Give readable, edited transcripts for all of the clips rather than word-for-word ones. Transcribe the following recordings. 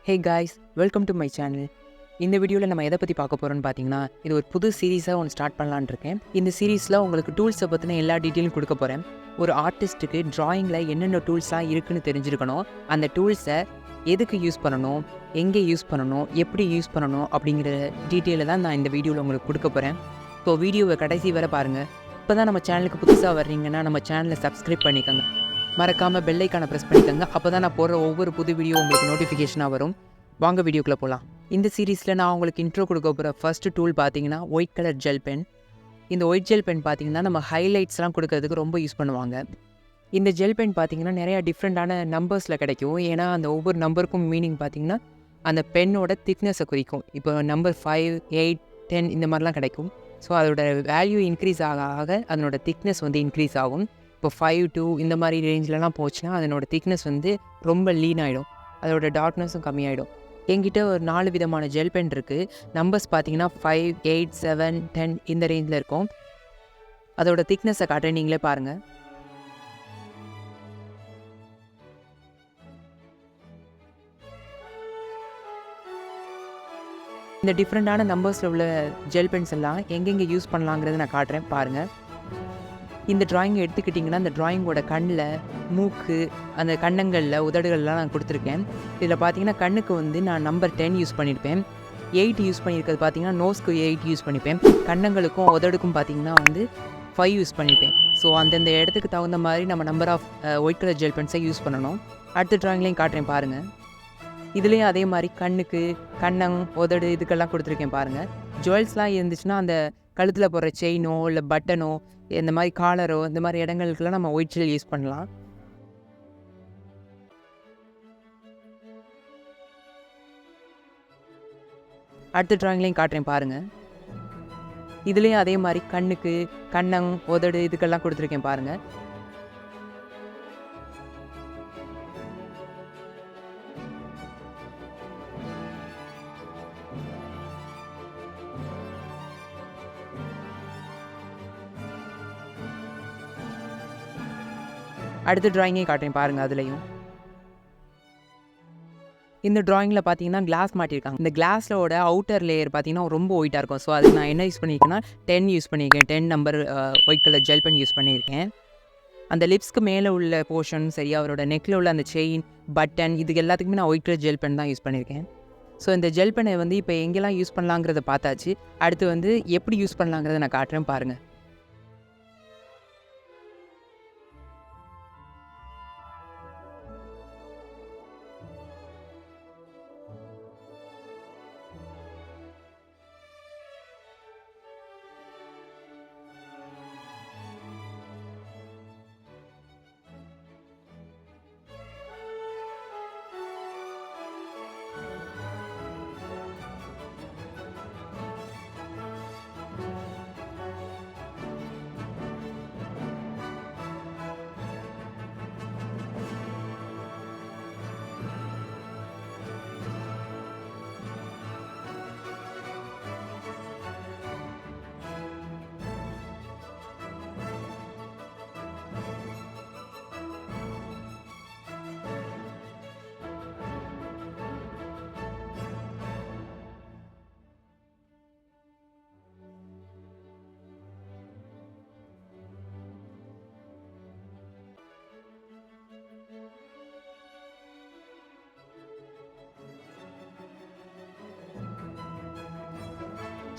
Hey guys, welcome to my channel. இந்த வீடியோவில் நம்ம எதை பற்றி பார்க்க போகிறோன்னு பார்த்தீங்கன்னா, இது ஒரு புது சீரீஸாக ஒன்று ஸ்டார்ட் பண்ணலான்னு இருக்கேன். இந்த சீரீஸில் உங்களுக்கு டூல்ஸை பற்றின எல்லா டீட்டெயிலும் கொடுக்க போகிறேன். ஒரு ஆர்டிஸ்ட்டுக்கு ட்ராயிங்கில் என்னென்ன டூல்ஸ்லாம் இருக்குதுன்னு தெரிஞ்சிருக்கணும். அந்த டூல்ஸை எதுக்கு யூஸ் பண்ணணும், எங்கே யூஸ் பண்ணணும், எப்படி யூஸ் பண்ணணும் அப்படிங்கிற டீட்டெயிலை தான் நான் இந்த வீடியோவில் உங்களுக்கு கொடுக்க போகிறேன். ஸோ வீடியோவை கடைசி வரை பாருங்கள். இப்போ தான் நம்ம சேனலுக்கு புதுசாக வர்றீங்கன்னா நம்ம சேனலை சப்ஸ்கிரைப் பண்ணிக்கோங்க. மறக்காமல் பெல் ஐக்கானை ப்ரெஸ் பண்ணிக்கோங்க. அப்போ தான் நான் போடுற ஒவ்வொரு புது வீடியோ உங்களுக்கு நோட்டிஃபிகேஷனாக வரும். வாங்க வீடியோக்குள்ளே போகலாம். இந்த சீரீஸில் நான் உங்களுக்கு இன்ட்ரோ கொடுக்க போகிற ஃபர்ஸ்ட் டூல் பார்த்தீங்கன்னா ஒயிட் கலர் ஜெல் பென். இந்த ஒயிட் ஜெல் பென் பார்த்தீங்கன்னா நம்ம ஹைலைட்ஸ்லாம் கொடுக்கறதுக்கு ரொம்ப யூஸ் பண்ணுவாங்க. இந்த ஜெல் பென் பார்த்தீங்கன்னா நிறையா டிஃப்ரெண்ட்டான நம்பர்ஸில் கிடைக்கும். ஏன்னா அந்த ஒவ்வொரு நம்பருக்கும் மீனிங் பார்த்தீங்கன்னா அந்த பென்னோட திக்னஸை குறிக்கும். இப்போ நம்பர் 5, 8, 10 இந்த மாதிரிலாம் கிடைக்கும். ஸோ அதோட வேல்யூ இன்க்ரீஸ் ஆக ஆக அதனோட திக்னஸ் வந்து இன்க்ரீஸ் ஆகும். இப்போ 5, 2 இந்த மாதிரி ரேஞ்சிலலாம் போச்சுன்னா அதனோட திக்னஸ் வந்து ரொம்ப லீன் ஆகிடும், அதோட டார்க்னஸும் கம்மியாயிடும். என்கிட்ட ஒரு 4 விதமான ஜெல் பென் இருக்குது. நம்பர்ஸ் பார்த்தீங்கன்னா 5, 8, 7, 10 இந்த ரேஞ்சில் இருக்கும். அதோட திக்னஸை காட்டுறேன், நீங்களே பாருங்கள். இந்த டிஃப்ரெண்ட்டான நம்பர்ஸில் உள்ள ஜெல் பென்ஸ் எல்லாம் எங்கெங்கே யூஸ் பண்ணலாங்கிறத நான் காட்டுறேன், பாருங்கள். இந்த ட்ராயிங்கை எடுத்துக்கிட்டிங்கன்னா அந்த ட்ராயிங்கோட கண்ணில், மூக்கு, அந்த கன்னங்களில், உதடுகள்லாம் நான் கொடுத்துருக்கேன். இதில் பார்த்தீங்கன்னா கண்ணுக்கு வந்து நான் நம்பர் 10 யூஸ் பண்ணியிருப்பேன். 8 யூஸ் பண்ணியிருக்கிறது பார்த்தீங்கன்னா நோஸ்க்கு 8 யூஸ் பண்ணியிருப்பேன். கன்னங்களுக்கும் உதடுக்கும் பார்த்தீங்கன்னா வந்து 5 யூஸ் பண்ணியிருப்பேன். ஸோ அந்தந்த இடத்துக்கு தகுந்த மாதிரி நம்ம number off white colour gel பென்ஸை யூஸ் பண்ணணும். அடுத்த ட்ராயிங்லேயும் காட்டுறேன் பாருங்கள். இதுலேயும் அதே மாதிரி கண்ணுக்கு, கன்னம், உதடு இதுக்கெல்லாம் கொடுத்துருக்கேன் பாருங்கள். ஜுவல்ஸ்லாம் இருந்துச்சுன்னா அந்த கழுத்தில் போடுற செயினோ இல்லை பட்டனோ இந்த மாதிரி காலரோ இந்த மாதிரி இடங்களுக்கெல்லாம் நம்ம ஒயிட் ஜெல் யூஸ் பண்ணலாம். அடுத்த ட்ராயிங்லேயும் காட்டுறேன் பாருங்கள். இதுலேயும் அதே மாதிரி கண்ணுக்கு, கன்னம், உதடு இதுக்கெல்லாம் கொடுத்துருக்கேன் பாருங்கள். அடுத்த ட்ராயிங்கே காட்டுறேன் பாருங்கள். அதுலேயும் இந்த ட்ராயிங்கில் பார்த்தீங்கன்னா கிளாஸ் மாட்டியிருக்காங்க. இந்த கிளாஸோட அவுட்டர் லேயர் பார்த்தீங்கன்னா ரொம்ப ஒயிட்டாக இருக்கும். ஸோ அதுக்கு நான் என்ன யூஸ் பண்ணியிருக்கேன்னா 10 யூஸ் பண்ணியிருக்கேன். 10 number white colour gel pen use பண்ணியிருக்கேன். அந்த லிப்ஸ்க்கு மேலே உள்ள போர்ஷன் சரி, அவரோட நெக்கில் உள்ள அந்த செயின், பட்டன் இது எல்லாத்துக்குமே நான் ஒயிட் கலர் ஜெல் பென் தான் யூஸ் பண்ணியிருக்கேன். ஸோ இந்த ஜெல் பெனை வந்து இப்போ எங்கெல்லாம் யூஸ் பண்ணலாங்கிறத பார்த்தாச்சு. அடுத்து வந்து எப்படி யூஸ் பண்ணலாங்கிறத நான் காட்டுறேன் பாருங்கள்.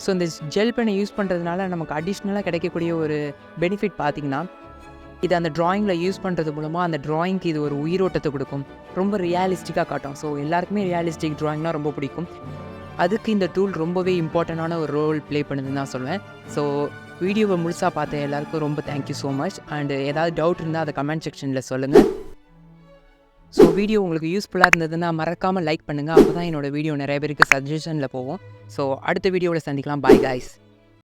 ஸோ இந்த ஜெல் பெனை யூஸ் பண்ணுறதுனால நமக்கு அடிஷ்னலாக கிடைக்கக்கூடிய ஒரு பெனிஃபிட் பார்த்திங்கன்னா, இது அந்த ட்ராயிங்கில் யூஸ் பண்ணுறது மூலமாக அந்த ட்ராயிங்க்கு இது ஒரு உயிரோட்டத்தை கொடுக்கும். ரொம்ப ரியாலிஸ்டிக்காக காட்டும். ஸோ எல்லாருக்குமே ரியாலிஸ்டிக் ட்ராயிங்னால் ரொம்ப பிடிக்கும். அதுக்கு இந்த டூல் ரொம்பவே இம்பார்ட்டண்டான ஒரு ரோல் ப்ளே பண்ணுதுன்னு தான் சொல்லுவேன். ஸோ வீடியோவை முழுசாக பார்த்த எல்லாருக்கும் ரொம்ப தேங்க்யூ ஸோ மச். அண்டு ஏதாவது டவுட் இருந்தால் அதை கமெண்ட் செக்ஷனில் சொல்லுங்கள். ஸோ வீடியோ உங்களுக்கு யூஸ்ஃபுல்லாக இருந்ததுன்னா மறக்காமல் லைக் பண்ணுங்கள். அப்போ தான் என்னோடய வீடியோ நிறைய பேருக்கு சஜஷனில் போகும். ஸோ அடுத்த வீடியோவில் சந்திக்கலாம். Bye guys.